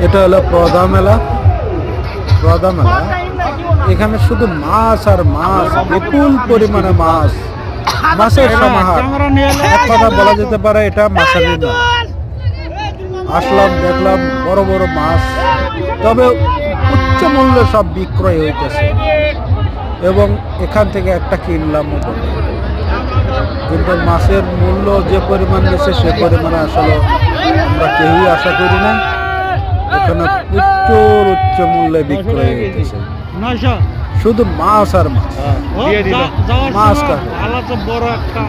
এটা হলো প্রদা মেলা। প্রদা মেলা, এখানে শুধু মাছ আর মাছ, বিপুল পরিমাণে মাছ, মাছের সমাহার। এক কথা বলা যেতে পারে এটা মাছের মেলা। আসলাম, দেখলাম বড় বড় মাছ, তবে উচ্চ মূল্যে সব বিক্রয় হইতেছে এবং এখান থেকে একটা কিনলাম। কিন্তু মাছের মূল্য যে পরিমাণ নিচ্ছে সে পরিমাণে আসলে আমরা কেউই আশা করি না। এখানে প্রচুর উচ্চ মূল্যে বিক্রয় হইতেছে, শুধু মাছ আর মাছ। মাছ কাটে বড় একটা